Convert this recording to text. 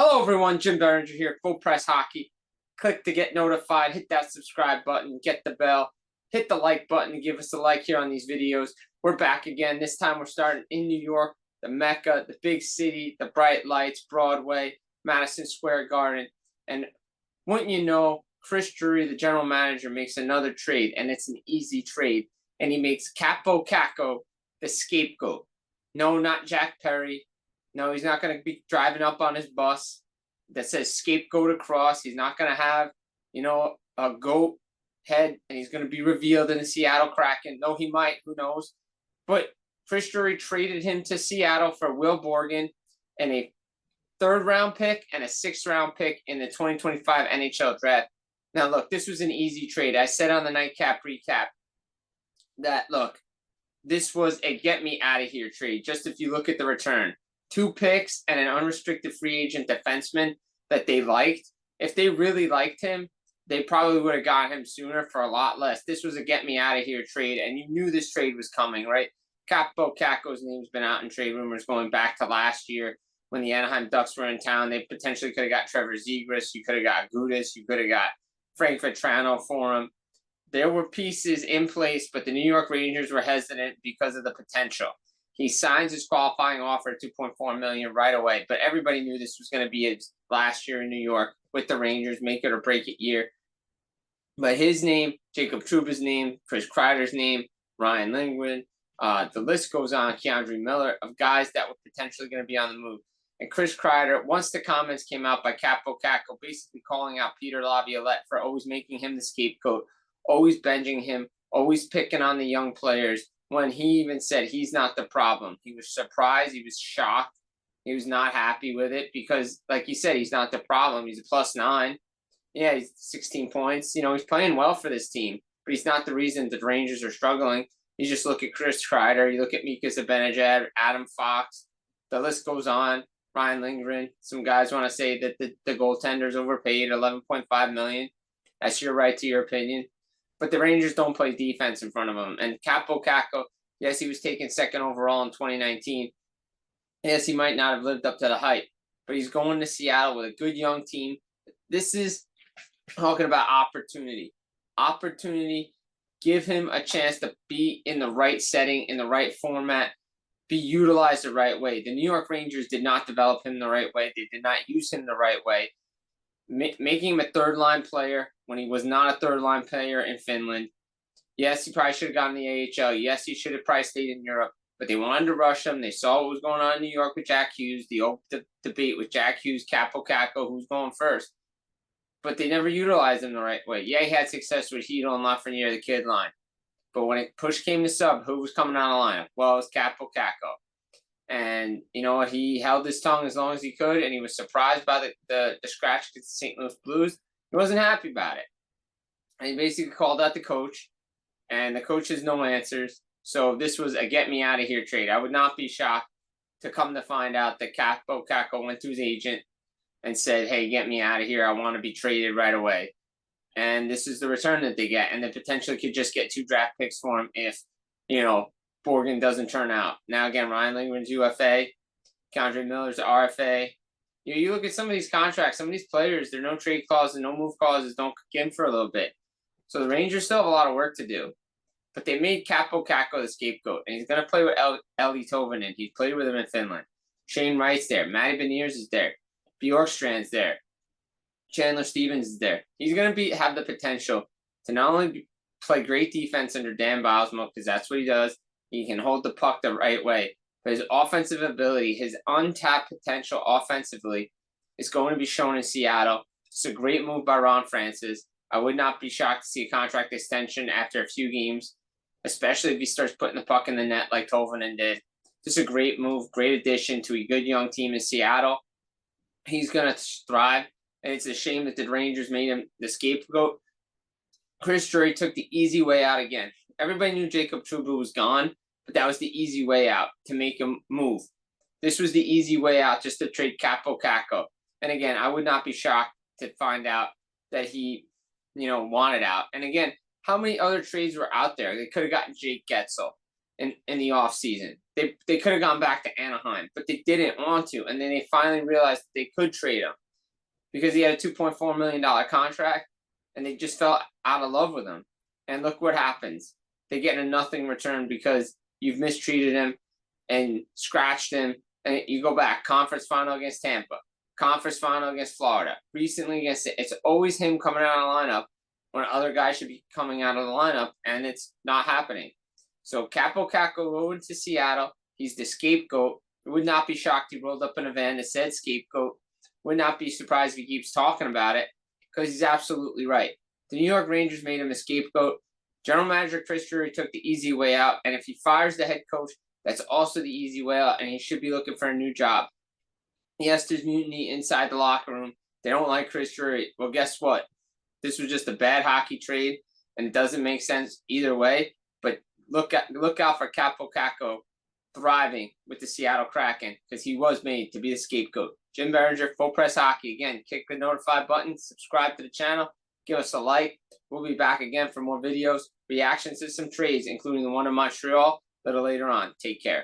Hello, everyone. Jim Berenger here, Full Press Hockey. Click to get notified. Hit that subscribe button. Get the bell. Hit the like button to give us a like here on these videos. We're back again. This time we're starting in New York, the Mecca, the big city, the bright lights, Broadway, Madison Square Garden. And wouldn't you know, Chris Drury, the general manager, makes another trade, and it's an easy trade. And he makes Kaapo Kakko the scapegoat. No, not Jack Perry. No, he's not going to be driving up on his bus that says scapegoat across. He's not going to have, a goat head, and he's going to be revealed in the Seattle Kraken. No, he might. Who knows? But Chris Drury traded him to Seattle for Will Borgen and a third-round pick and a sixth-round pick in the 2025 NHL draft. Now, look, this was an easy trade. I said on the Nightcap recap that, look, this was a get-me-out-of-here trade, just if you look at the return. 2 picks and an unrestricted free agent defenseman that they liked. If they really liked him, they probably would have got him sooner for a lot less. This was a get-me-out-of-here trade, and you knew this trade was coming, right? Kaapo Kakko's name's been out in trade rumors going back to last year when the Anaheim Ducks were in town. They potentially could have got Trevor Zegras. You could have got Gudas. You could have got Frank Vetrano for him. There were pieces in place, but the New York Rangers were hesitant because of the potential. He signs his qualifying offer at $2.4 million right away, but everybody knew this was going to be his last year in New York with the Rangers, make it or break it year. But his name, Jacob Trouba's name, Chris Kreider's name, Ryan Lindgren, the list goes on, Keandre Miller, of guys that were potentially going to be on the move. And Chris Kreider, once the comments came out by Kaapo Kakko, basically calling out Peter Laviolette for always making him the scapegoat, always benching him, always picking on the young players, when he even said he's not the problem. He was surprised. He was shocked. He was not happy with it because, like he said, he's not the problem. He's a +9. Yeah, he's 16 points. He's playing well for this team, but he's not the reason the Rangers are struggling. You just look at Chris Kreider. You look at Mika Zibanejad, Adam Fox. The list goes on. Ryan Lindgren. Some guys want to say that the goaltender's overpaid, $11.5 million. That's your right to your opinion. But the Rangers don't play defense in front of him. And Kaapo Kakko, yes, he was taken second overall in 2019. Yes, he might not have lived up to the hype, but he's going to Seattle with a good young team. This is talking about opportunity. Opportunity, give him a chance to be in the right setting, in the right format, be utilized the right way. The New York Rangers did not develop him the right way. They did not use him the right way. Making him a third-line player when he was not a third-line player in Finland. Yes, he probably should have gone to the AHL. Yes, he should have probably stayed in Europe. But they wanted to rush him. They saw what was going on in New York with Jack Hughes, the old debate with Jack Hughes, Kaapo Kakko, who's going first. But they never utilized him the right way. Yeah, he had success with Hedel and Lafreniere, the kid line. But when push came to sub, who was coming out of the lineup? Well, it was Kaapo Kakko. And you know what? He held his tongue as long as he could, and he was surprised by the scratch against the St. Louis Blues. He wasn't happy about it. And he basically called out the coach, and the coach has no answers. So this was a get-me-out-of-here trade. I would not be shocked to come to find out that Kaapo Kakko went to his agent and said, hey, get me out of here. I want to be traded right away. And this is the return that they get. And they potentially could just get 2 draft picks for him if, Borgen doesn't turn out. Now, again, Ryan Lindgren's UFA. Keandre Miller's RFA. You look at some of these contracts, some of these players, there are no trade clauses, no move clauses, don't kick in for a little bit. So the Rangers still have a lot of work to do. But they made Kaapo Kakko the scapegoat, and he's going to play with Ellie Tovanen. He played with him in Finland. Shane Wright's there. Matty Beniers is there. Bjorkstrand's there. Chandler Stevens is there. He's going to have the potential to not only play great defense under Dan Bylsma, because that's what he does. He can hold the puck the right way. But his offensive ability, his untapped potential offensively is going to be shown in Seattle. It's a great move by Ron Francis. I would not be shocked to see a contract extension after a few games, especially if he starts putting the puck in the net like Tovanen did. Just a great move, great addition to a good young team in Seattle. He's going to thrive, and it's a shame that the Rangers made him the scapegoat. Chris Drury took the easy way out again. Everybody knew Jacob Trouba was gone, but that was the easy way out to make him move. This was the easy way out just to trade Kaapo Kakko. And again, I would not be shocked to find out that he, wanted out. And again, how many other trades were out there? They could have gotten Jake Getzel. in the offseason. They could have gone back to Anaheim, but they didn't want to. And then they finally realized that they could trade him because he had a $2.4 million contract, and they just fell out of love with him. And look what happens. They get a nothing return because you've mistreated him and scratched him. And you go back, conference final against Tampa, conference final against Florida, recently against it. It's always him coming out of the lineup when other guys should be coming out of the lineup, and it's not happening. So Kaapo Kakko going to Seattle. He's the scapegoat. I would not be shocked he rolled up in a van that said scapegoat. Would not be surprised if he keeps talking about it because he's absolutely right. The New York Rangers made him a scapegoat. General manager Chris Drury took the easy way out, and if he fires the head coach, that's also the easy way out, and he should be looking for a new job. Yes, there's mutiny inside the locker room. They don't like Chris Drury. Well, guess what? This was just a bad hockey trade, and it doesn't make sense either way. But look out for Kaapo Kakko thriving with the Seattle Kraken because he was made to be the scapegoat. Jim Berenger, Full Press Hockey. Again, click the notify button, subscribe to the channel, give us a like. We'll be back again for more videos, reactions to some trades, including the one in Montreal, a little later on. Take care.